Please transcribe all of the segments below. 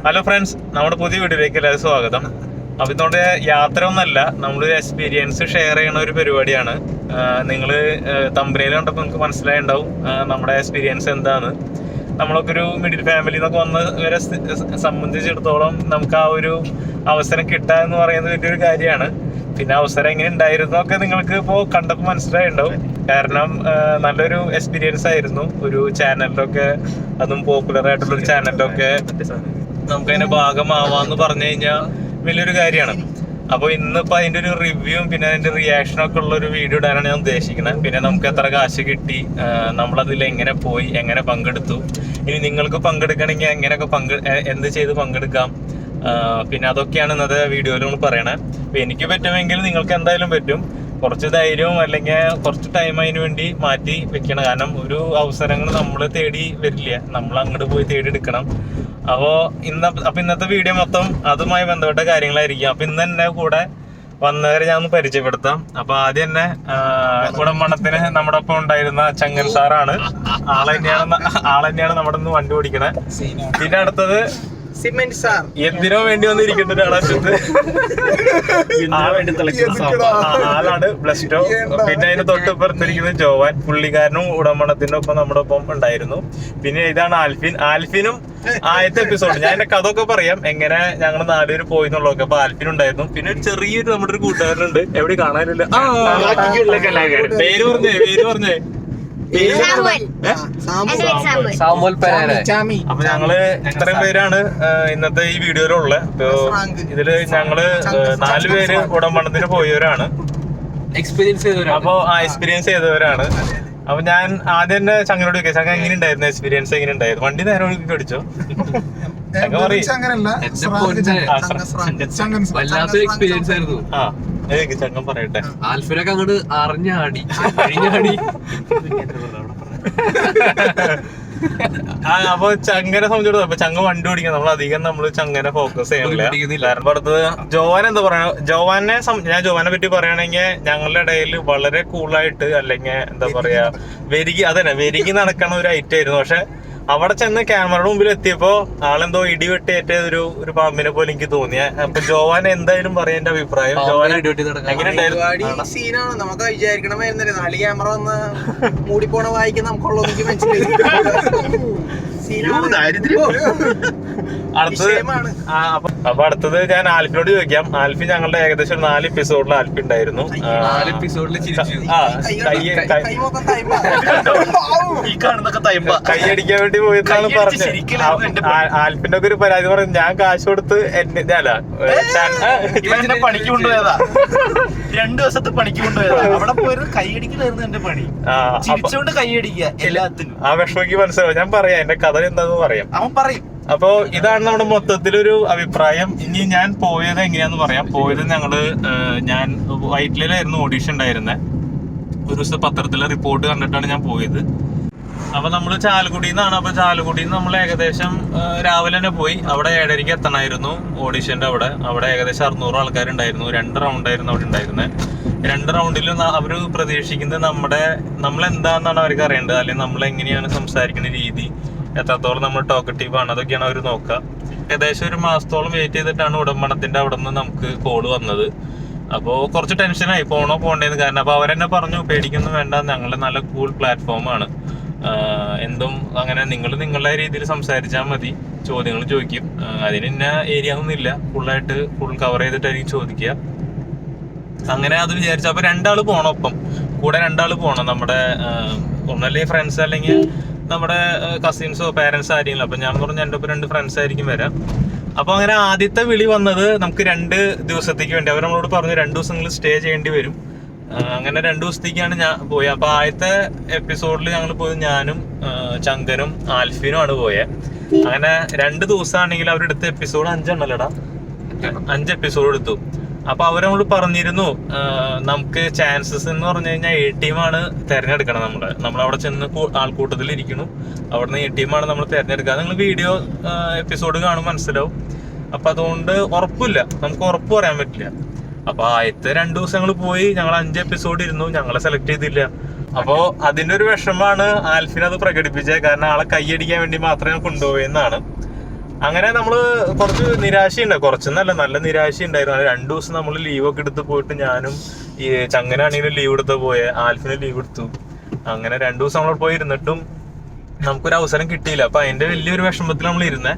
Hello friends, നമ്മുടെ പുതിയ വീഡിയോയിലേക്ക് എല്ലാവരും സ്വാഗതം. അപ്പോൾ ഇതോടെ യാത്ര ഒന്നല്ല, നമ്മളൊരു എക്സ്പീരിയൻസ് ഷെയർ ചെയ്യുന്ന ഒരു പരിപാടിയാണ്. നിങ്ങൾ തമ്പനയിൽ കണ്ടപ്പോൾ നിങ്ങൾക്ക് മനസ്സിലായിട്ടുണ്ടാവും നമ്മുടെ എക്സ്പീരിയൻസ് എന്താണ്. നമ്മളൊക്കെ ഒരു മിഡിൽ ഫാമിലി എന്നൊക്കെ വന്നവരെ സംബന്ധിച്ചിടത്തോളം നമുക്ക് ആ ഒരു അവസരം കിട്ടുക എന്ന് പറയുന്നത് വലിയൊരു കാര്യമാണ്. പിന്നെ അവസരം എങ്ങനെ ഉണ്ടായിരുന്നു ഒക്കെ നിങ്ങൾക്ക് ഇപ്പോൾ കണ്ടപ്പോൾ മനസ്സിലായിട്ടുണ്ടാവും. കാരണം നല്ലൊരു എക്സ്പീരിയൻസ് ആയിരുന്നു. ഒരു ചാനലിലൊക്കെ, അതും പോപ്പുലർ ആയിട്ടുള്ളൊരു ചാനലിലൊക്കെ നമുക്കതിന്റെ ഭാഗമാവാന്ന് പറഞ്ഞു കഴിഞ്ഞാൽ വലിയൊരു കാര്യമാണ്. അപ്പോൾ ഇന്നിപ്പോൾ അതിൻ്റെ ഒരു റിവ്യൂവും പിന്നെ അതിൻ്റെ റിയാക്ഷനൊക്കെ ഉള്ള ഒരു വീഡിയോ ഇടാനാണ് ഞാൻ ഉദ്ദേശിക്കുന്നത്. പിന്നെ നമുക്ക് എത്ര കാശ് കിട്ടി, നമ്മളതിൽ എങ്ങനെ പോയി, എങ്ങനെ പങ്കെടുത്തു, ഇനി നിങ്ങൾക്ക് പങ്കെടുക്കണമെങ്കിൽ എങ്ങനെയൊക്കെ എന്ത് ചെയ്ത് പങ്കെടുക്കാം, പിന്നെ അതൊക്കെയാണ് ഇന്നത്തെ വീഡിയോയിൽ നമ്മൾ പറയണേ. അപ്പോൾ എനിക്ക് പറ്റുമെങ്കിൽ നിങ്ങൾക്ക് എന്തായാലും പറ്റും. കുറച്ച് ധൈര്യവും അല്ലെങ്കിൽ കുറച്ച് ടൈം അതിന് വേണ്ടി മാറ്റി വെക്കണം. കാരണം ഒരു അവസരങ്ങൾ നമ്മൾ തേടി വരില്ല, നമ്മൾ അങ്ങോട്ട് പോയി തേടി എടുക്കണം. അപ്പോൾ ഇന്നത്തെ വീഡിയോ മൊത്തം അതുമായി ബന്ധപ്പെട്ട കാര്യങ്ങളായിരിക്കും. അപ്പം ഇന്ന് തന്നെ കൂടെ വന്നവരെ ഞാൻ ഒന്ന് പരിചയപ്പെടുത്താം. അപ്പൊ ആദ്യം തന്നെ കുടംബണത്തിന് നമ്മുടെ ഒപ്പം ഉണ്ടായിരുന്ന ചങ്ങൻ സാറാണ്. ആളെന്നെയാണ് നമ്മുടെ ഒന്ന് വണ്ടി ഓടിക്കണേ. പിന്നെ അടുത്തത് എന്തിനോ വേണ്ടി വന്നിരിക്കുന്ന ഒരാളാണ്. ആളാണ് ബ്ലസ്റ്റോ. പിന്നെ അതിന് തൊട്ടിപ്പുറത്തിരിക്കുന്നത് ജോവാൻ. പുള്ളിക്കാരനും ഉടമ്പണത്തിന്റെ ഒപ്പം നമ്മുടെ ഒപ്പം ഉണ്ടായിരുന്നു. പിന്നെ ഇതാണ് ആൽഫിനും ആദ്യത്തെ എപ്പിസോഡ്. ഞാൻ എന്റെ കഥ ഒക്കെ പറയാം, എങ്ങനെ ഞങ്ങൾ 4 പേര് പോയി എന്നുള്ളതൊക്കെ. അപ്പൊ ആൽഫിൻ ഉണ്ടായിരുന്നു. പിന്നെ ഒരു ചെറിയൊരു നമ്മുടെ ഒരു കൂട്ടുകാരനുണ്ട്, എവിടെ കാണാനില്ല. പേര് പറഞ്ഞേ അപ്പൊ ഞങ്ങള് ഇത്രയും പേരാണ് ഇന്നത്തെ ഈ വീഡിയോയിലുള്ള. അപ്പൊ ഇതില് ഞങ്ങള് 4 പേര് ഉടമ്പണത്തിന് പോയവരാണ്, അപ്പൊ എക്സ്പീരിയൻസ് ചെയ്തവരാണ്. അപ്പൊ ഞാൻ ആദ്യം തന്നെ ചങ്ങനോട് ചോദിക്കാം, ചങ്ങ എങ്ങനെ ഉണ്ടായിരുന്നു, എക്സ്പീരിയൻസ് എങ്ങനെ ഉണ്ടായിരുന്നു? വണ്ടി നേരെ ഓടിച്ചോ? വല്ലാത്തൊരു എക്സ്പീരിയൻസ് ആയിരുന്നു. ചങ്ങൻ പറയട്ടെ. ആൽഫിനൊക്കെ അങ്ങോട്ട് അറിഞ്ഞാടി. അപ്പൊ ചങ്ങനെ സംബന്ധിച്ചിടത്തോളം അപ്പൊ ചങ്ങ വണ്ടി ഓടിക്കാൻ നമ്മൾ ചങ്ങനെ ഫോക്കസ് ചെയ്യണില്ല. കാരണം അടുത്തത് ജോവാൻ എന്താ പറയാ, ഞാൻ ജോവാനെ പറ്റി പറയുകയാണെങ്കിൽ ഞങ്ങളുടെ ഇടയിൽ വളരെ കൂളായിട്ട്, അല്ലെങ്കിൽ എന്താ പറയാ, വെരികി നടക്കണ ഒരു ഐറ്റം ആയിരുന്നു. പക്ഷെ അവിടെ ചെന്ന് ക്യാമറയുടെ മുമ്പിൽ എത്തിയപ്പോ ആളെന്തോ ഇടിവെട്ടേറ്റ ഒരു പാമ്പിനെ പോലെ എനിക്ക് തോന്നിയ. അപ്പൊ ജോവാൻ എന്തായാലും പറയാൻ എന്റെ അഭിപ്രായം. ജോവാൻ എങ്ങനെ ഉണ്ടായിരുന്നു? സീനാണ്, നമുക്ക് വിചാരിക്കണമായിരുന്നല്ലേ 4 ക്യാമറ വന്ന് മൂടിപ്പോണ വായിക്കാൻ നമുക്കുള്ള മനസ്സിലായി. അപ്പൊ അടുത്തത് ഞാൻ ആൽഫിനോട് ചോദിക്കാം. ആൽഫി ഞങ്ങളുടെ ഏകദേശം 4 എപ്പിസോഡിൽ ആൽഫി ഉണ്ടായിരുന്നു. കൈയടിക്കാൻ വേണ്ടി പോയെന്നാണ് പറഞ്ഞത്. ആൽഫിന്റെ ഒക്കെ ഒരു പരാതി പറഞ്ഞു, ഞാൻ കാശ് കൊടുത്ത് പണിക്ക് കൊണ്ടുപോയതാ, 2 ദിവസത്തെ പണിക്ക് കൊണ്ടുപോയതാ. അവിടെ പോയത് കൈയടിക്കലായിരുന്നു എന്റെ പണി, ചിരിച്ചോണ്ട് കൈയടിക്കുക എല്ലാത്തിനും. ആ വിഷമക്ക് മനസ്സിലാവും. ഞാൻ പറയാം, എന്റെ കഥ എന്താന്ന് പറയാം, അവൻ പറയും. അപ്പൊ ഇതാണ് നമ്മുടെ മൊത്തത്തിലൊരു അഭിപ്രായം. ഇനി ഞാൻ പോയത് എങ്ങനെയാന്ന് പറയാം. പോയത് ഞാൻ വൈറ്റിലായിരുന്നു ഓഡീഷൻ ഉണ്ടായിരുന്നത്. ഒരു ദിവസം പത്രത്തിലെ റിപ്പോർട്ട് കണ്ടിട്ടാണ് ഞാൻ പോയത്. അപ്പൊ നമ്മള് ചാലക്കുടിയിൽ നിന്നാണ്. അപ്പൊ ചാലക്കുടിയിൽ നിന്ന് നമ്മൾ ഏകദേശം രാവിലെ തന്നെ പോയി. അവിടെ 7:30 എത്തണമായിരുന്നു ഓഡീഷന്റെ അവിടെ ഏകദേശം 600 ആൾക്കാരുണ്ടായിരുന്നു. 2 റൗണ്ടായിരുന്നു അവിടെ ഉണ്ടായിരുന്നത്. 2 റൗണ്ടിലും അവര് പ്രതീക്ഷിക്കുന്നത് നമ്മളെന്താന്നാണ് അവർക്ക് അറിയേണ്ടത്, അല്ലെങ്കിൽ നമ്മൾ എങ്ങനെയാണ് സംസാരിക്കുന്ന രീതി, എത്രത്തോളം നമ്മൾ ടോക്കറ്റീവ് ആണ്, അതൊക്കെയാണ് അവർ നോക്കുക. ഏകദേശം 1 മാസത്തോളം വെയിറ്റ് ചെയ്തിട്ടാണ് ഉടമ്പണത്തിന്റെ അവിടെ നിന്ന് നമുക്ക് കോള് വന്നത്. അപ്പോൾ കുറച്ച് ടെൻഷനായി, പോണോ പോണ്ടേന്ന്. കാരണം അപ്പോൾ അവരെന്നെ പറഞ്ഞു, പേടിക്കൊന്നും വേണ്ട, ഞങ്ങളുടെ നല്ല കൂൾ പ്ലാറ്റ്ഫോമാണ്, എന്തും അങ്ങനെ നിങ്ങളുടെ രീതിയിൽ സംസാരിച്ചാൽ മതി, ചോദ്യങ്ങൾ ചോദിക്കും, അതിന് ഇന്ന ഏരിയ ഒന്നുമില്ല, ഫുൾ കവർ ചെയ്തിട്ടായിരിക്കും ചോദിക്കുക. അങ്ങനെ അത് വിചാരിച്ചു. അപ്പൊ 2 ആള് പോണം, ഒപ്പം കൂടെ 2 ആള് പോണം. നമ്മുടെ ഒന്നല്ലേ ഫ്രണ്ട്സ്, അല്ലെങ്കിൽ നമ്മുടെ കസിൻസോ പാരന്റ്സ് ആരെങ്കിലും. അപ്പൊ ഞാൻ പറഞ്ഞു എൻ്റെ ഒപ്പം 2 ഫ്രണ്ട്സ് ആയിരിക്കും വരാം. അപ്പൊ അങ്ങനെ ആദ്യത്തെ വിളി വന്നത് നമുക്ക് 2 ദിവസത്തേക്ക് വേണ്ടി. അവർ നമ്മളോട് പറഞ്ഞു 2 ദിവസം നിങ്ങൾ സ്റ്റേ ചെയ്യേണ്ടി വരും. അങ്ങനെ 2 ദിവസത്തേക്കാണ് ഞാൻ പോയത്. അപ്പൊ ആദ്യത്തെ എപ്പിസോഡിൽ ഞങ്ങൾ പോയത് ഞാനും ചങ്കനും ആൽഫിനും ആണ് പോയത്. അങ്ങനെ 2 ദിവസമാണെങ്കിൽ അവരെടുത്ത എപ്പിസോഡ് 5 എണ്ണല്ലടാ, 5 എപ്പിസോഡ് എടുത്തു. അപ്പൊ അവരോട് പറഞ്ഞിരുന്നു, നമുക്ക് ചാൻസസ് എന്ന് പറഞ്ഞു കഴിഞ്ഞാൽ A ടീമാണ് തിരഞ്ഞെടുക്കണം. നമ്മളവിടെ ചെന്ന് ആൾക്കൂട്ടത്തിൽ ഇരിക്കണം, അവിടുന്ന് A ടീമാണ് നമ്മൾ തിരഞ്ഞെടുക്കുക. നിങ്ങൾ വീഡിയോ എപ്പിസോഡ് കാണുമ്പോൾ മനസ്സിലാവും. അപ്പൊ അതുകൊണ്ട് ഉറപ്പില്ല, നമുക്ക് ഉറപ്പ് പറയാൻ പറ്റില്ല. അപ്പൊ ആദ്യത്തെ 2 ദിവസങ്ങൾ പോയി, ഞങ്ങൾ 5 എപ്പിസോഡ് ഇരുന്നു, ഞങ്ങളെ സെലക്ട് ചെയ്തില്ല. അപ്പോ അതിന്റെ ഒരു വിഷമാണ് ആൽഫിൻ അത് പ്രകടിപ്പിച്ചത്. കാരണം ആളെ കൈയടിക്കാൻ വേണ്ടി മാത്രമേ കൊണ്ടുപോയെന്നാണ്. അങ്ങനെ നമ്മള് കുറച്ച് നിരാശയുണ്ട്, കുറച്ചൊന്നല്ല നല്ല നിരാശ ഉണ്ടായിരുന്നു. 2 ദിവസം നമ്മൾ ലീവൊക്കെ എടുത്ത് പോയിട്ട് ഞാനും ഈ ചങ്ങനാണെങ്കിലും ലീവ് എടുത്ത് പോയെ, ആൽഫിന് ലീവ് എടുത്തു. അങ്ങനെ 2 ദിവസം നമ്മൾ പോയി ഇരുന്നിട്ടും നമുക്കൊരു അവസരം കിട്ടിയില്ല. അപ്പൊ അതിന്റെ വലിയൊരു വിഷമത്തിൽ നമ്മൾ ഇരുന്നേ.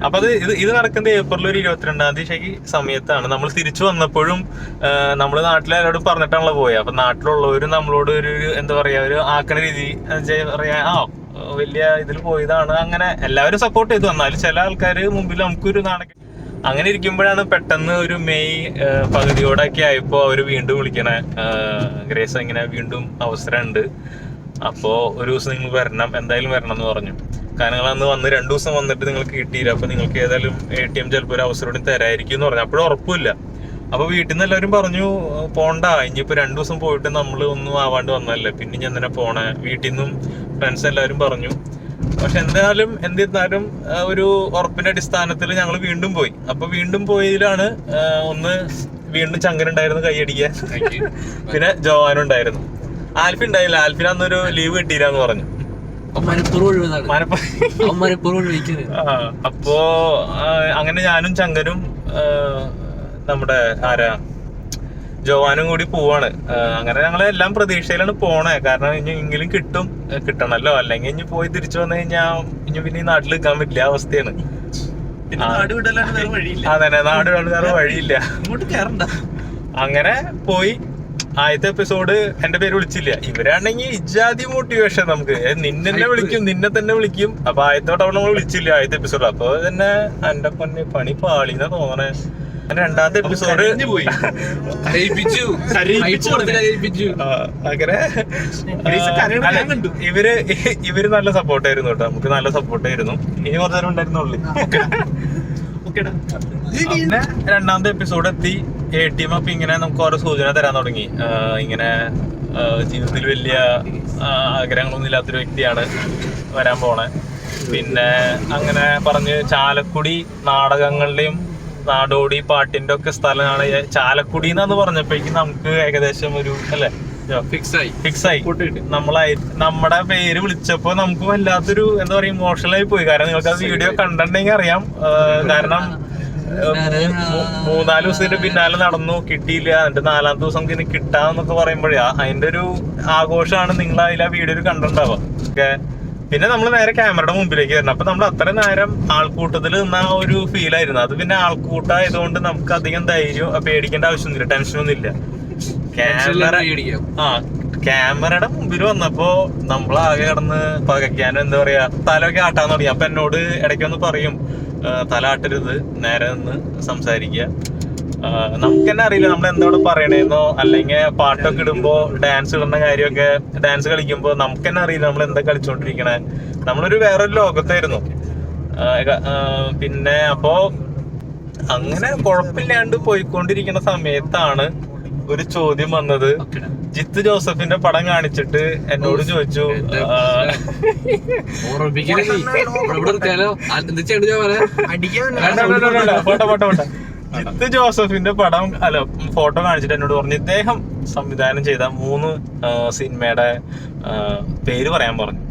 അപ്പൊ ഇത് നടക്കുന്നത് ഏപ്രിൽ ഒരു 22-ാം തീയതി സമയത്താണ്. നമ്മൾ തിരിച്ചു വന്നപ്പോഴും നമ്മള് നാട്ടിലെല്ലാവരോടും പറഞ്ഞിട്ടാണല്ലോ പോയത്. അപ്പൊ നാട്ടിലുള്ളവരും നമ്മളോട് ഒരു എന്താ പറയാ, ഒരു ആക്കണ രീതി പറയാ, വലിയ ഇതിൽ പോയതാണ്. അങ്ങനെ എല്ലാവരും സപ്പോർട്ട് ചെയ്തു. എന്നാലും ചില ആൾക്കാർ മുമ്പിൽ നമുക്കൊരു നാണക്കേട്. അങ്ങനെ ഇരിക്കുമ്പോഴാണ് പെട്ടെന്ന് ഒരു മെയ് പകുതിയോടൊക്കെ ആയപ്പോ അവര് വീണ്ടും വിളിക്കണേ, ഗ്രേസ് ഇങ്ങനെ വീണ്ടും അവസരമുണ്ട്, അപ്പോ ഒരു ദിവസം നിങ്ങൾ വരണം, എന്തായാലും വരണം എന്ന് പറഞ്ഞു. കാരണം നിങ്ങൾ അന്ന് വന്ന് 2 ദിവസം വന്നിട്ട് നിങ്ങൾക്ക് കിട്ടിയില്ല, അപ്പൊ നിങ്ങൾക്ക് ഏതായാലും ATM ചിലപ്പോൾ ഒരു അവസരം തരായിരിക്കും എന്ന് പറഞ്ഞു. അപ്പോഴും ഉറപ്പില്ല. അപ്പൊ വീട്ടിൽ നിന്ന് എല്ലാവരും പറഞ്ഞു പോണ്ട, ഇനിയിപ്പോ 2 ദിവസം പോയിട്ട് നമ്മൾ ഒന്നും ആവാണ്ട് വന്നല്ലേ, പിന്നെ ഞാൻ എന്തിനാ പോണേ. വീട്ടിൽ നിന്നും ഫ്രണ്ട്സ് എല്ലാവരും പറഞ്ഞു. പക്ഷെ എന്നിരുന്നാലും ഒരു ഉറപ്പിന്റെ അടിസ്ഥാനത്തിൽ ഞങ്ങൾ വീണ്ടും പോയി. അപ്പൊ വീണ്ടും പോയതിലാണ് വീണ്ടും ചങ്ങനുണ്ടായിരുന്നു കൈയടിക്കാൻ, പിന്നെ ജോവാനുണ്ടായിരുന്നു. ആൽഫി ഉണ്ടായില്ല. ആൽഫിന് അന്നൊരു ലീവ് കിട്ടിയില്ലാന്ന് പറഞ്ഞു. അപ്പോ അങ്ങനെ ഞാനും ചങ്കനും നമ്മുടെ ജോവാനും കൂടി പോവാണ്. അങ്ങനെ ഞങ്ങളെല്ലാം പ്രതീക്ഷയിലാണ് പോണേ. കാരണം എങ്കിലും കിട്ടണല്ലോ, അല്ലെങ്കിൽ ഇനി പോയി തിരിച്ചു വന്നു കഴിഞ്ഞാൽ പിന്നെ ഈ നാട്ടിൽ നിൽക്കാൻ പറ്റില്ല അവസ്ഥയാണ്. അതന്നെ, നാട് വിടാൻ വേറെ വഴിയില്ല. ഇങ്ങോട്ട് കയറണ്ട. അങ്ങനെ പോയി. ആദ്യത്തെ എപ്പിസോഡ് എന്റെ പേര് വിളിച്ചില്ല. ഇവരാണെങ്കിൽ ഇജാതി മോട്ടിവേഷൻ, നമുക്ക് നിന്നെ തന്നെ വിളിക്കും. അപ്പൊ ആദ്യത്തെ തവണ നമ്മൾ വിളിച്ചില്ല ആദ്യത്തെ എപ്പിസോഡ്. അപ്പൊ തന്നെ എന്റെ പണി പാളിന്നാ തോന്നണേ. 2ാമത്തെ എപ്പിസോഡ് അങ്ങനെ ഇവര് നല്ല സപ്പോർട്ടായിരുന്നു കേട്ടോ, നമുക്ക് നല്ല സപ്പോർട്ടായിരുന്നു. ഇനി കുറച്ചു നേരം ഉണ്ടായിരുന്നുള്ളൂ. 2ാമത്തെ എപ്പിസോഡ് എത്തി. ATM അപ്പൊ ഇങ്ങനെ നമുക്ക് ഓരോ സൂചന തരാൻ തുടങ്ങി. ഇങ്ങനെ ജീവിതത്തിൽ വലിയ ആഗ്രഹങ്ങളൊന്നും ഇല്ലാത്തൊരു വ്യക്തിയാണ് വരാൻ പോണേ. പിന്നെ അങ്ങനെ പറഞ്ഞ് ചാലക്കുടി നാടകങ്ങളുടെയും നാടോടി പാട്ടിന്റെ ഒക്കെ സ്ഥലമാണ് ചാലക്കുടി എന്നാന്ന് പറഞ്ഞപ്പോഴേക്കും നമുക്ക് ഏകദേശം ഒരു അല്ലേ ഫിക്സ് ആയി. നമ്മുടെ പേര് വിളിച്ചപ്പോ നമുക്ക് വല്ലാത്തൊരു എന്താ പറയാ ഇമോഷണലായി പോയി. കാരണം നിങ്ങൾക്ക് ആ വീഡിയോ കണ്ടിട്ടുണ്ടെങ്കിൽ അറിയാം. കാരണം 3-4 ദിവസത്തിന്റെ പിന്നാലെ നടന്നു, കിട്ടിയില്ല. എന്നിട്ട് 4ാമത്തെ ദിവസം നമുക്ക് ഇനി കിട്ടാന്നൊക്കെ പറയുമ്പോഴേ അതിന്റെ ഒരു ആഘോഷമാണ് നിങ്ങൾ അതിൽ ആ വീഡിയോയിൽ കണ്ടിട്ടുണ്ടാവുക. ഓക്കെ, പിന്നെ നമ്മൾ നേരെ ക്യാമറയുടെ മുമ്പിലേക്ക് വരണം. അപ്പൊ നമ്മൾ അത്ര നേരം ആൾക്കൂട്ടത്തിൽ നിന്ന ഒരു ഫീൽ ആയിരുന്നു. അത് പിന്നെ ആൾക്കൂട്ടമായതുകൊണ്ട് നമുക്ക് അധികം ധൈര്യം പേടിക്കേണ്ട ആവശ്യമൊന്നുമില്ല, ടെൻഷനൊന്നുമില്ല. ക്യാമറയുടെ മുമ്പിൽ വന്നപ്പോ നമ്മളാകെ കിടന്ന് പകയ്ക്കാനും എന്താ പറയാ തലയൊക്കെ ആട്ടാൻ തുടങ്ങി. അപ്പൊ എന്നോട് ഇടയ്ക്കൊന്ന് പറയും, തല ആട്ടരുത്, നേരെ നിന്ന് സംസാരിക്കുക. നമുക്ക് തന്നെ അറിയില്ല നമ്മൾ എന്തോടെ പറയണേന്നോ, അല്ലെങ്കിൽ പാട്ടൊക്കെ ഇടുമ്പോ ഡാൻസ് ഇടുന്ന കാര്യമൊക്കെ, ഡാൻസ് കളിക്കുമ്പോ നമുക്ക് തന്നെ അറിയില്ല നമ്മൾ എന്താ കളിച്ചോണ്ടിരിക്കണേ. നമ്മളൊരു വേറൊരു ലോകത്തായിരുന്നു. പിന്നെ അപ്പോ അങ്ങനെ കുഴപ്പമില്ലാണ്ട് പോയിക്കൊണ്ടിരിക്കുന്ന സമയത്താണ് ഒരു ചോദ്യം വന്നത്. ജിത്ത് ജോസഫിന്റെ പടം കാണിച്ചിട്ട് എന്നോട് ചോദിച്ചു, ജിത്ത് ജോസഫിന്റെ പടം ഫോട്ടോ കാണിച്ചിട്ട് എന്നോട് പറഞ്ഞു ഇദ്ദേഹം സംവിധാനം ചെയ്ത 3 സിനിമയുടെ പേര് പറയാൻ പറഞ്ഞു.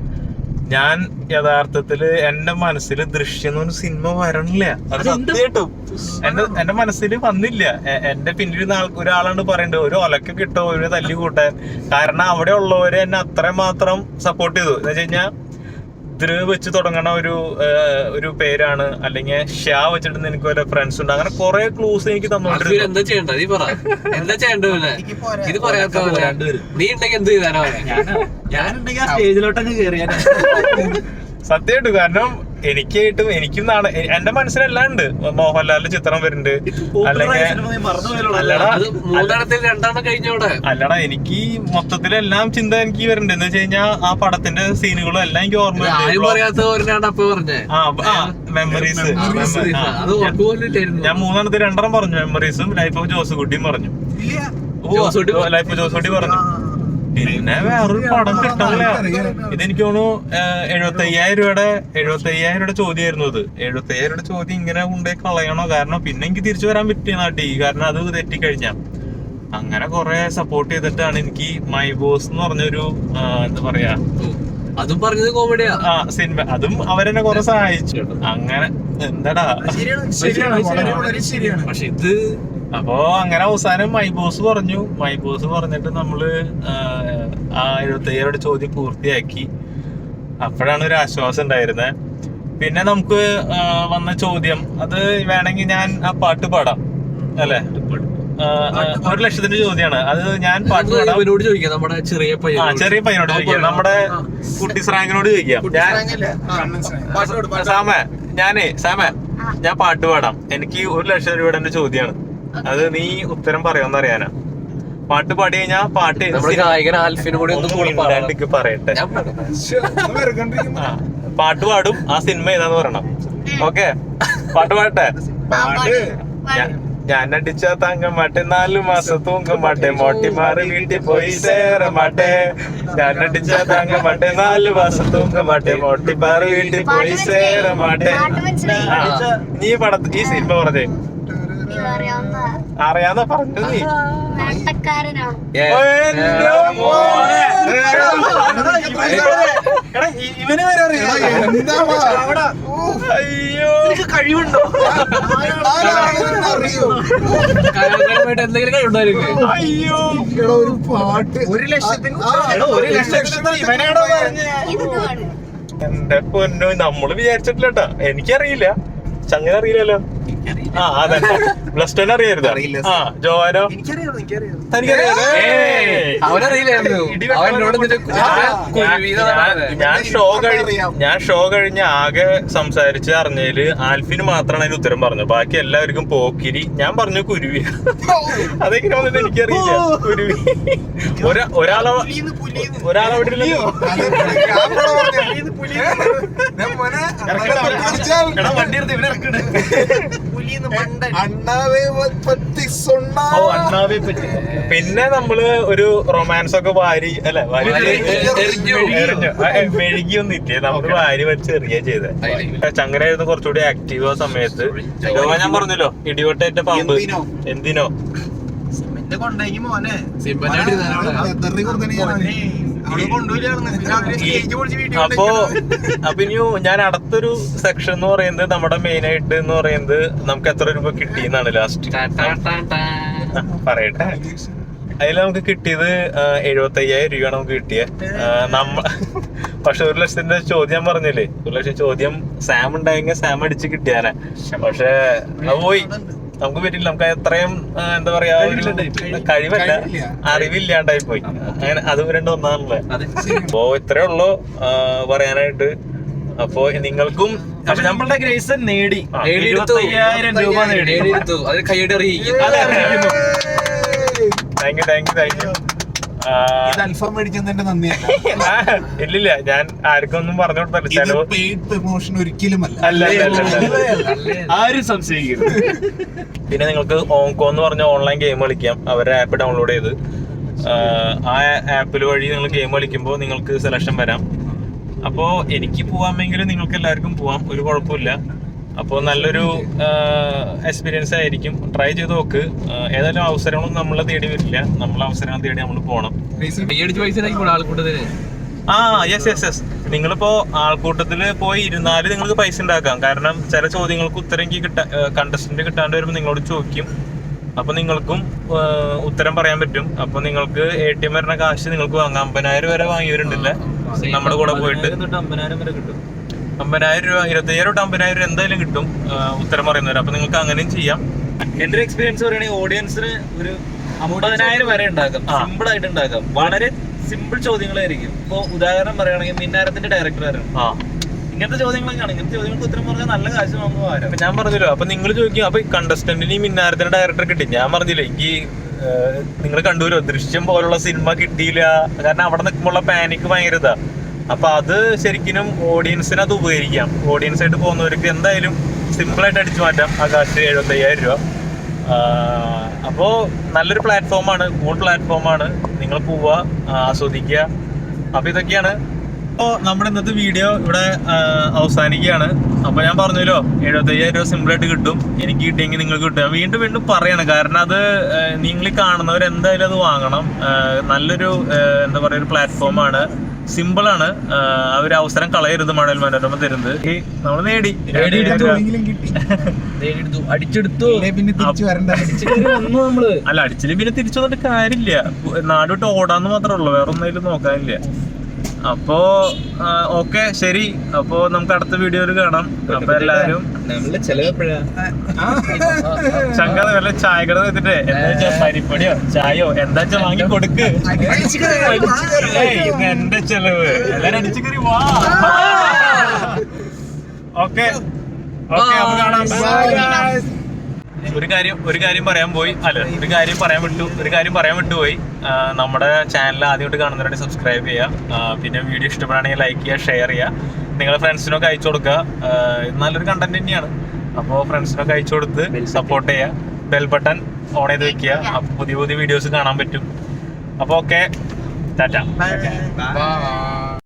ഞാൻ യഥാർത്ഥത്തില് എന്റെ മനസ്സിൽ ദൃശ്യം ഒരു സിനിമ വരണില്ല. അത് സത്യമായിട്ടും എന്റെ മനസ്സിൽ വന്നില്ല. എന്റെ പിന്നിൽ ഒരാളാണ് പറയേണ്ടത് ഒരു ഒലക്ക കിട്ടോ, ഒരു തല്ലി കൂട്ടാൻ. കാരണം അവിടെ ഉള്ളവര് എന്നെ അത്രമാത്രം സപ്പോർട്ട് ചെയ്തു. എന്ന് വെച്ച് കഴിഞ്ഞാൽ ഇതിന് വെച്ച് തുടങ്ങണ ഒരു പേരാണ്, അല്ലെങ്കിൽ ഷാ വെച്ചിട്ട് എനിക്ക് വല്ല ഫ്രണ്ട്സ് ഉണ്ട്. അങ്ങനെ കുറെ ക്ലൂസ് എനിക്ക് തന്നോണ്ടിരുന്നു. സ്റ്റേജിലോട്ടൊക്കെ കേറിയാ സത്യമായിട്ടും. കാരണം എനിക്കും എന്റെ മനസ്സിലെല്ലാം ഉണ്ട്. മോഹൻലാലിന്റെ ചിത്രം വരുന്നുണ്ട്, അല്ലടാ എനിക്ക് മൊത്തത്തിലെല്ലാം ചിന്ത എനിക്ക് വരുന്നുണ്ട്. എന്ന് വെച്ച് കഴിഞ്ഞാൽ ആ പടത്തിന്റെ സീനുകളും എല്ലാം എനിക്ക് ഓർമ്മ. മെമ്മറീസ് ഞാൻ 3 2 പറഞ്ഞു. മെമ്മറീസും ലൈഫ് ഓഫ് ജോസുകുട്ടിയും പറഞ്ഞു. ലൈഫ് ഓഫ് ജോസുകുട്ടി പറഞ്ഞു. പിന്നെ വേറൊരു പടം കിട്ടണില്ല. ഇതെനിക്ക് തോന്നുന്നു 75,000 രൂപയുടെ ചോദ്യമായിരുന്നു. അത് 75,000 രൂപയുടെ ചോദ്യം ഇങ്ങനെ കൊണ്ടുപോയി കളയണോ? കാരണം പിന്നെ എനിക്ക് തിരിച്ചു വരാൻ പറ്റിയ നാട്ടിൽ, കാരണം അത് തെറ്റിക്കഴിഞ്ഞ. അങ്ങനെ കുറെ സപ്പോർട്ട് ചെയ്തിട്ടാണ് എനിക്ക് മൈ ബോസ് എന്ന് പറഞ്ഞൊരു എന്താ പറയാ അതും പറഞ്ഞത് കോമഡിയാ. ആ സിനിമ അതും അവരെന്നെ കുറെ സഹായിച്ചു. അങ്ങനെ എന്താടാ പക്ഷെ ഇത് അപ്പോ അങ്ങനെ അവസാനം മൈബോസ് പറഞ്ഞിട്ട് നമ്മള് ആ 75 ചോദ്യം പൂർത്തിയാക്കി. അപ്പോഴാണ് ഒരു ആശ്വാസം ഉണ്ടായിരുന്നത്. പിന്നെ നമുക്ക് വന്ന ചോദ്യം അത് വേണമെങ്കിൽ ഞാൻ ആ പാട്ട് പാടാം അല്ലെ. 1,00,000 ചോദ്യമാണ് അത്. ഞാൻ പാട്ട് പാടാം. ചോദിക്കാം, നമ്മുടെ ചെറിയ പയ്യനോട് ചോദിക്കാം, നമ്മുടെ കുട്ടി സ്രാങ്കിനോട് ചോദിക്കാം. സാമേ ഞാൻ പാട്ട് പാടാം. എനിക്ക് 1,00,000 രൂപയുടെ ചോദ്യമാണ്. അത് നീ ഉത്തരം പറയാമെന്ന് അറിയാനാ. പാട്ട് പാടി കഴിഞ്ഞാ പാട്ട് ഗായകൻ ആൽഫിനോട് പറയട്ടെ. പാട്ട് പാടും, ആ സിനിമ ഏതാന്ന് പറയണം. ഓക്കെ, പാട്ട് പാടട്ടെ. ഞാൻ അടിച്ച തങ്കമാട്ടെ 4 മാസം തൂങ്കമാട്ടെ മോട്ടിമാറ് വീട്ടിൽ പോയി സേറമാട്ടെ. ഞാൻ അടിച്ച തങ്കമാട്ടെ 4 മാസം തൂങ്കമാട്ടെ മോട്ടിമാറ് വീട്ടിൽ പോയി സേറമാട്ടെ. നീ ഈ സിനിമ പറഞ്ഞേ അറിയാന്ന പറഞ്ഞത് നീ. അയ്യോ കഴിവുണ്ടോ? എന്തെങ്കിലും കഴിവുണ്ടായിരിക്കും. അയ്യോ ഒരു പാട്ട് 1,00,000 ഇവനാണോ പറഞ്ഞേ? എന്റെ പൊന്നു, നമ്മള് വിചാരിച്ചിട്ടില്ലട്ടാ. എനിക്കറിയില്ല, ചങ്ങനെ അറിയില്ലല്ലോ. ആ അതെ, പ്ലസ് 10 അറിയരുത്. ആ ജോവാനോ? ഞാൻ ഷോ കഴിഞ്ഞ് ആകെ സംസാരിച്ച് അറിഞ്ഞതില് ആൽഫിന് മാത്രമാണ് അതിന് ഉത്തരം പറഞ്ഞു. ബാക്കി എല്ലാവർക്കും പോക്കിരി. ഞാൻ പറഞ്ഞു കുരുവി. അതെങ്ങനെ വന്നത് എനിക്കറിയില്ല. കുരുവി ഒരാളെ വിടില്ലല്ലോ. വണ്ടി എടുത്ത് ഇവനെ ഇറക്കണേ. പിന്നെ നമ്മള് ഒരു റൊമാൻസ് ഒക്കെ വാരി അല്ലെ, മെഴുകിയൊന്നും ഇല്ലേ, നമുക്ക് വാരി വെച്ച് എറിയ ചെയ്തത്. ചങ്ങനായിരുന്നു കുറച്ചുകൂടി ആക്റ്റീവ് ആ സമയത്ത്. ഞാൻ പറഞ്ഞല്ലോ ഇടിവട്ടേറ്റ പാമ്പ് എന്തിനോ കൊണ്ടേക്ക് മോനെ അപ്പൊ ഇനി ഞാൻ അടുത്തൊരു സെക്ഷൻ എന്ന് പറയുന്നത് നമ്മുടെ മെയിൻ ആയിട്ട് എന്ന് പറയുന്നത് നമുക്ക് എത്ര രൂപ കിട്ടിയെന്നാണ് ലാസ്റ്റ് പറയട്ടെ. അതിൽ നമുക്ക് കിട്ടിയത് 75,000 രൂപയാണ് നമുക്ക് കിട്ടിയത്. പക്ഷെ 1,00,000 ചോദ്യം പറഞ്ഞില്ലേ, 1,00,000 ചോദ്യം സാം ഉണ്ടായെങ്കിൽ സാം അടിച്ച് കിട്ടിയാനെ. പക്ഷെ അത് പോയി, നമുക്ക് പറ്റില്ല. നമുക്ക് അത്രയും എന്താ പറയാ കഴിവല്ല, അറിവില്ലാണ്ടായി പോയി. അങ്ങനെ അത് രണ്ടും ഒന്നാണല്ലേ. അപ്പോ ഇത്രേ ഉള്ളൂ പറയാനായിട്ട്. അപ്പോ നിങ്ങൾക്കും നമ്മളുടെ ഗ്രേസ് നേടി 75,000 രൂപ നേടി. കൈയ്യടി അറിയിക്കും. Thank you. ഇല്ലില്ല, ഞാൻ ആർക്കും ഒന്നും പറഞ്ഞു കൊടുത്തല്ല. അല്ല ആരും സംശയിക്കുന്നു. പിന്നെ നിങ്ങൾക്ക് ഓങ്കോ എന്ന് പറഞ്ഞ ഓൺലൈൻ ഗെയിം കളിക്കാം. അവരുടെ ആപ്പ് ഡൗൺലോഡ് ചെയ്ത് ആ ആപ്പിൽ വഴി നിങ്ങൾ ഗെയിം കളിക്കുമ്പോൾ നിങ്ങൾക്ക് സെലക്ഷൻ വരാം. അപ്പോൾ എനിക്ക് പോവാമെങ്കിലും നിങ്ങൾക്ക് എല്ലാവർക്കും പോവാം, ഒരു കുഴപ്പമില്ല. അപ്പോൾ നല്ലൊരു എക്സ്പീരിയൻസ് ആയിരിക്കും. ട്രൈ ചെയ്ത് നോക്ക്. ഏതായാലും അവസരങ്ങളൊന്നും നമ്മളെ തേടി വരില്ല, നമ്മളെ അവസരങ്ങൾ തേടി നമ്മൾ പോകണം. യെസ്. നിങ്ങളിപ്പോ ആൾക്കൂട്ടത്തില് പോയി ഇരുന്നാല് നിങ്ങൾക്ക് പൈസ ഉണ്ടാക്കാം. കാരണം ചില ചോദ്യങ്ങൾക്ക് ഉത്തരം കണ്ടസ്റ്റന്റ് കിട്ടാണ്ട് വരുമ്പോൾ നിങ്ങളോട് ചോദിക്കും. അപ്പൊ നിങ്ങൾക്കും ഉത്തരം പറയാൻ പറ്റും. അപ്പൊ നിങ്ങൾക്ക് ATM വരുന്ന കാശ് നിങ്ങൾക്ക് വാങ്ങാം. 50,000 വരെ വാങ്ങിയവരുണ്ടല്ലേ നമ്മുടെ കൂടെ പോയിട്ട്. 50,000 വരെ കിട്ടും. 50,000 രൂപ, 25,000 തൊട്ട് 50,000 രൂപ എന്തായാലും കിട്ടും ഉത്തരം പറയുന്നവർ. അപ്പൊ നിങ്ങൾക്ക് അങ്ങനെയും ചെയ്യാം. എന്റെ ഒരു എക്സ്പീരിയൻസ് പറയുകയാണെങ്കിൽ ഓഡിയൻസിന് ഒരു 50,000 വരെ ഉണ്ടാക്കാം. സിമ്പിൾ ആയിട്ട് ഉണ്ടാക്കാം. വളരെ സിമ്പിൾ ചോദ്യങ്ങളായിരിക്കും. ഇപ്പൊ ഉദാഹരണം പറയുകയാണെങ്കിൽ മിന്നാരത്തിന്റെ ഡയറക്ടറാണ്. ഇങ്ങനത്തെ ചോദ്യങ്ങളൊക്കെയാണ്. ഇങ്ങനത്തെ ചോദ്യങ്ങൾക്ക് ഉത്തരം പറഞ്ഞാൽ നല്ല കാശ് വാങ്ങുക. ഞാൻ പറഞ്ഞല്ലോ. അപ്പൊ നിങ്ങൾ ചോദിക്കും, അപ്പൊ കണ്ടസ്റ്റന്റിന് മിന്നാരത്തിന്റെ ഡയറക്ടർ കിട്ടി. ഞാൻ പറഞ്ഞില്ലേ, എനിക്ക് നിങ്ങൾ കണ്ടുവല്ലോ ദൃശ്യം പോലുള്ള സിനിമ കിട്ടിയില്ല. കാരണം അവിടെ നിൽക്കുമ്പോഴുള്ള പാനിക്ക് ഭയങ്കര ഇതാ. അപ്പൊ അത് ശരിക്കും ഓഡിയൻസിന് അത് ഉപകരിക്കാം. ഓഡിയൻസ് ആയിട്ട് പോകുന്നവർക്ക് എന്തായാലും സിമ്പിളായിട്ട് അടിച്ചു മാറ്റാം ആ കാശ് 75,000 രൂപ. അപ്പോൾ നല്ലൊരു പ്ലാറ്റ്ഫോമാണ്, കൂൾ പ്ലാറ്റ്ഫോമാണ്. നിങ്ങൾ പോവുക, ആസ്വദിക്കുക. അപ്പൊ ഇതൊക്കെയാണ്. അപ്പോൾ നമ്മുടെ ഇന്നത്തെ വീഡിയോ ഇവിടെ അവസാനിക്കുകയാണ്. അപ്പൊ ഞാൻ പറഞ്ഞല്ലോ 75,000 രൂപ സിമ്പിളായിട്ട് കിട്ടും. എനിക്ക് കിട്ടിയെങ്കിൽ നിങ്ങൾക്ക് കിട്ടുക. വീണ്ടും പറയണം. കാരണം അത് നിങ്ങൾ കാണുന്നവർ എന്തായാലും അത് വാങ്ങണം. നല്ലൊരു എന്താ പറയുക ഒരു പ്ലാറ്റ്ഫോമാണ്. സിമ്പിൾ ആണ്. ഒരു അവസരം കളയരുത് മഴവിൽ മനോരമ തരുന്നത്. നമ്മൾ നേടി അടിച്ചെടുത്തു. അല്ല അടിച്ചില്ല പിന്നെ തിരിച്ചു വന്നിട്ട് കാര്യമില്ല. നാട് വിട്ട് ഓടാന്ന് മാത്രമേ ഉള്ളൂ, വേറെ ഒന്നും നോക്കാനില്ല. അപ്പോ ഓക്കെ ശരി. അപ്പോ നമുക്ക് അടുത്ത വീഡിയോയിൽ കാണാം. അപ്പൊ എല്ലാരും ചങ്ക വല്ല ചായക്കട വെച്ചിട്ട് എന്താ വെച്ചാ പരിപ്പടിയോ ചായയോ എന്താ വെച്ചാ വാങ്ങി കൊടുക്ക്. എന്റെ ചെലവ് എല്ലാരും അടിച്ചു കയറി വാ. ഓക്കെ ഓക്കെ അപ്പൊ കാണാം. ഒരു കാര്യം പറയാൻ വിട്ടുപോയി. നമ്മുടെ ചാനൽ ആദ്യമായിട്ട് കാണുന്നവരുടെ സബ്സ്ക്രൈബ് ചെയ്യുക. പിന്നെ വീഡിയോ ഇഷ്ടപ്പെടുകയാണെങ്കിൽ ലൈക്ക് ചെയ്യുക, ഷെയർ ചെയ്യുക, നിങ്ങളുടെ ഫ്രണ്ട്സിനൊക്കെ അയച്ചു കൊടുക്കുക. നല്ലൊരു കണ്ടന്റ് തന്നെയാണ്. അപ്പോൾ ഫ്രണ്ട്സിനൊക്കെ അയച്ചു കൊടുത്ത് സപ്പോർട്ട് ചെയ്യുക. ബെൽ ബട്ടൺ ഓൺ ചെയ്ത് വെക്കുക. അപ്പോൾ പുതിയ വീഡിയോസ് കാണാൻ പറ്റും. അപ്പോൾ ഓക്കെ, ടാറ്റ.